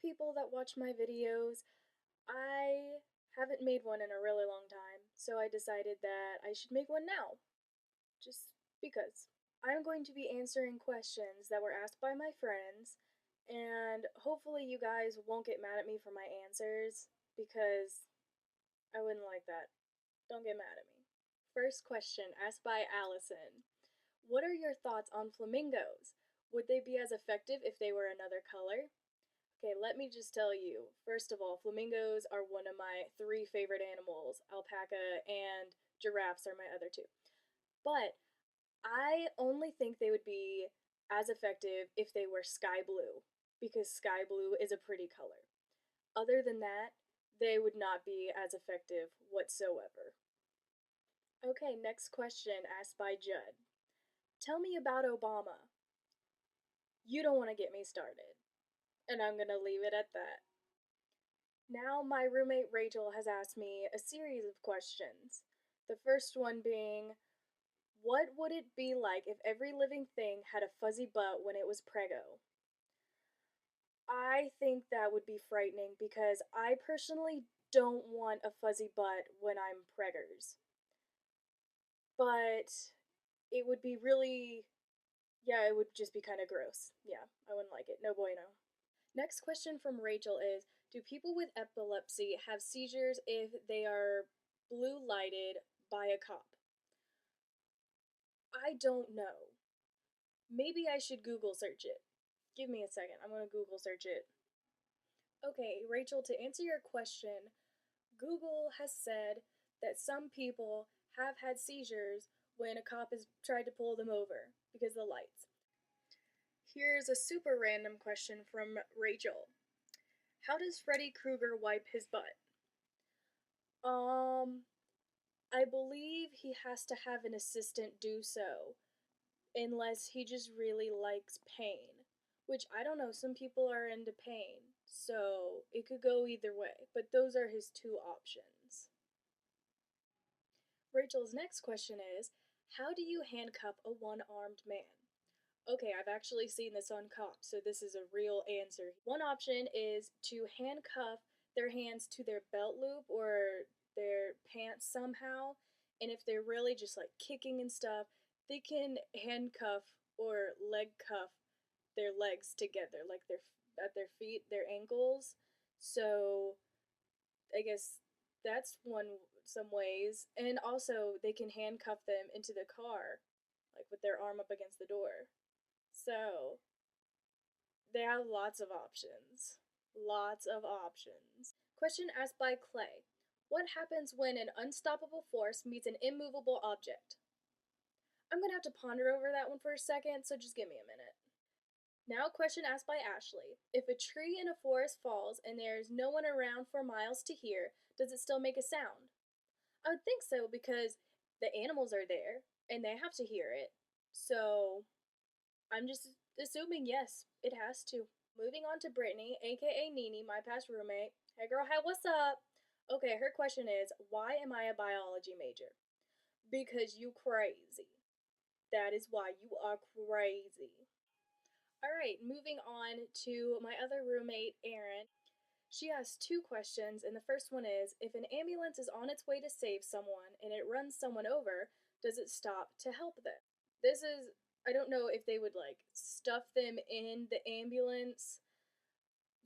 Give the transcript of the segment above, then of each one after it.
people that watch my videos. I haven't made one in a really long time, so I decided that I should make one now, just because. I'm going to be answering questions that were asked by my friends, and hopefully you guys won't get mad at me for my answers, because I wouldn't like that. Don't get mad at me. First question asked by Allison. What are your thoughts on flamingos? Would they be as effective if they were another color? Okay, let me just tell you. First of all, flamingos are one of my three favorite animals. Alpaca and giraffes are my other two. But I only think they would be as effective if they were sky blue, because sky blue is a pretty color. Other than that, they would not be as effective whatsoever. Okay, next question asked by Judd. Tell me about Obama. You don't want to get me started, and I'm gonna leave it at that. Now, my roommate Rachel has asked me a series of questions. The first one being, what would it be like if every living thing had a fuzzy butt when it was preggo? I think that would be frightening because I personally don't want a fuzzy butt when I'm preggers. But it would be really, yeah, it would just be kind of gross. Yeah, I wouldn't like it. No bueno. Next question from Rachel is, do people with epilepsy have seizures if they are blue lighted by a cop? I don't know. Maybe I should Google search it. Give me a second. I'm going to Google search it. Okay, Rachel, to answer your question, Google has said that some people have had seizures when a cop has tried to pull them over because of the lights. Here's a super random question from Rachel. How does Freddy Krueger wipe his butt? Um, I believe he has to have an assistant do so, unless he just really likes pain. Which, I don't know, some people are into pain, so it could go either way, but those are his two options. Rachel's next question is, how do you handcuff a one-armed man? Okay, I've actually seen this on Cops, so this is a real answer. One option is to handcuff their hands to their belt loop or their pants somehow, and if they're really just like kicking and stuff, they can handcuff or leg cuff their legs together, like their at their feet, their ankles. So I guess that's some ways, and also they can handcuff them into the car, like with their arm up against the door. So, they have lots of options. Lots of options. Question asked by Clay. What happens when an unstoppable force meets an immovable object? I'm gonna have to ponder over that one for a second, so just give me a minute. Now, a question asked by Ashley. If a tree in a forest falls and there's no one around for miles to hear, does it still make a sound? I would think so because the animals are there and they have to hear it. So, I'm just assuming yes, it has to. Moving on to Brittany, aka Nene, my past roommate. Hey girl, hey, what's up? Okay, her question is, why am I a biology major? Because you crazy. That is why you are crazy. Alright, moving on to my other roommate, Erin. She has two questions, and the first one is, if an ambulance is on its way to save someone and it runs someone over, does it stop to help them? This is, I don't know if they would like stuff them in the ambulance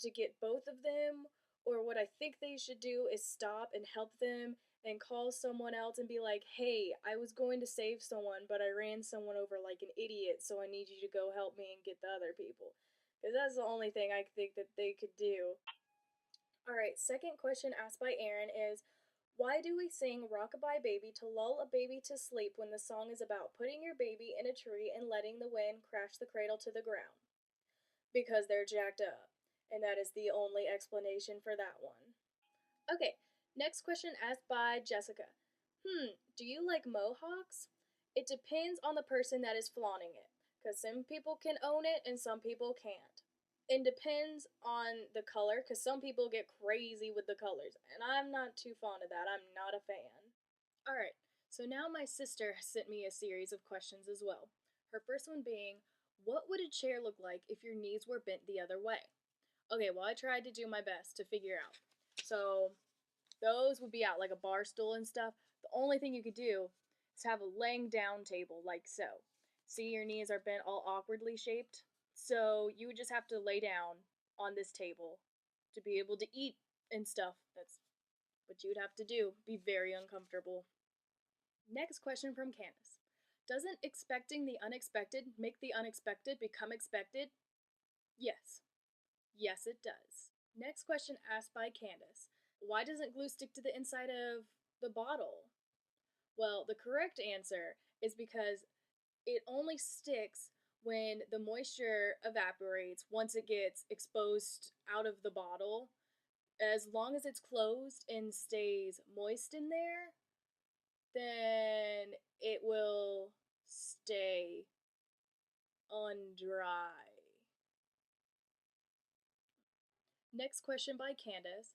to get both of them, or what I think they should do is stop and help them and call someone else and be like, hey, I was going to save someone, but I ran someone over like an idiot, so I need you to go help me and get the other people. Because that's the only thing I think that they could do. Alright, second question asked by Aaron is, why do we sing Rockabye Baby to lull a baby to sleep when the song is about putting your baby in a tree and letting the wind crash the cradle to the ground? Because they're jacked up. And that is the only explanation for that one. Okay, next question asked by Jessica. Do you like mohawks? It depends on the person that is flaunting it, because some people can own it and some people can't. It depends on the color, because some people get crazy with the colors, and I'm not too fond of that. I'm not a fan. Alright, so now my sister sent me a series of questions as well. Her first one being, what would a chair look like if your knees were bent the other way? Okay, well, I tried to do my best to figure out. So those would be out like a bar stool and stuff. The only thing you could do is have a laying down table like so. See, your knees are bent all awkwardly shaped. So you would just have to lay down on this table to be able to eat and stuff. That's what you'd have to do. Be very uncomfortable. Next question from Candace. Doesn't expecting the unexpected make the unexpected become expected? Yes. Yes, it does. Next question asked by Candace. Why doesn't glue stick to the inside of the bottle? Well, the correct answer is because it only sticks when the moisture evaporates once it gets exposed out of the bottle. As long as it's closed and stays moist in there, then it will stay undry. Next question by Candace.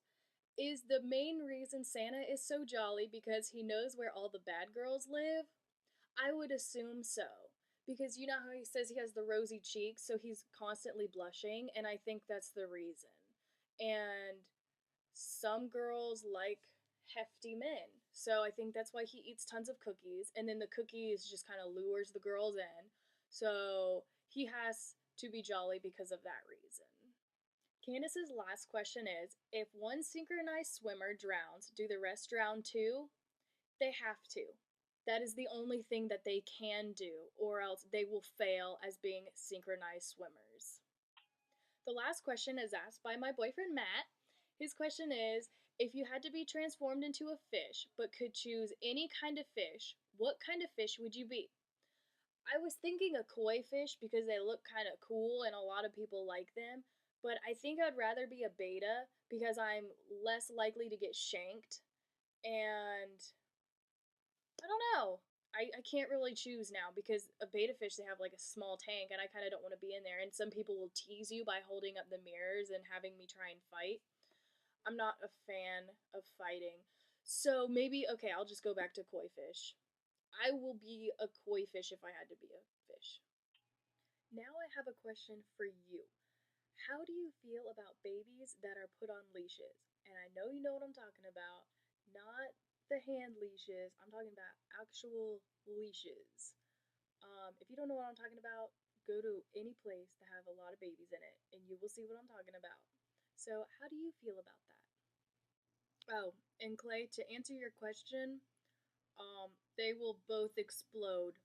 Is the main reason Santa is so jolly because he knows where all the bad girls live? I would assume so. Because you know how he says he has the rosy cheeks, so he's constantly blushing, and I think that's the reason. And some girls like hefty men, so I think that's why he eats tons of cookies, and then the cookies just kind of lures the girls in. So he has to be jolly because of that reason. Candace's last question is if one synchronized swimmer drowns, do the rest drown too? They have to. That is the only thing that they can do, or else they will fail as being synchronized swimmers. The last question is asked by my boyfriend Matt. His question is if you had to be transformed into a fish but could choose any kind of fish, what kind of fish would you be? I was thinking a koi fish because they look kind of cool and a lot of people like them, but I think I'd rather be a beta because I'm less likely to get shanked. And I don't know. I can't really choose now because a beta fish, they have like a small tank and I kind of don't want to be in there. And some people will tease you by holding up the mirrors and having me try and fight. I'm not a fan of fighting. So maybe, okay, I'll just go back to koi fish. I will be a koi fish if I had to be a fish. Now I have a question for you. How do you feel about babies that are put on leashes? And I know you know what I'm talking about. Not the hand leashes, I'm talking about actual leashes. If you don't know what I'm talking about, go to any place that have a lot of babies in it and you will see what I'm talking about. So, how do you feel about that? Oh, and Clay, to answer your question, they will both explode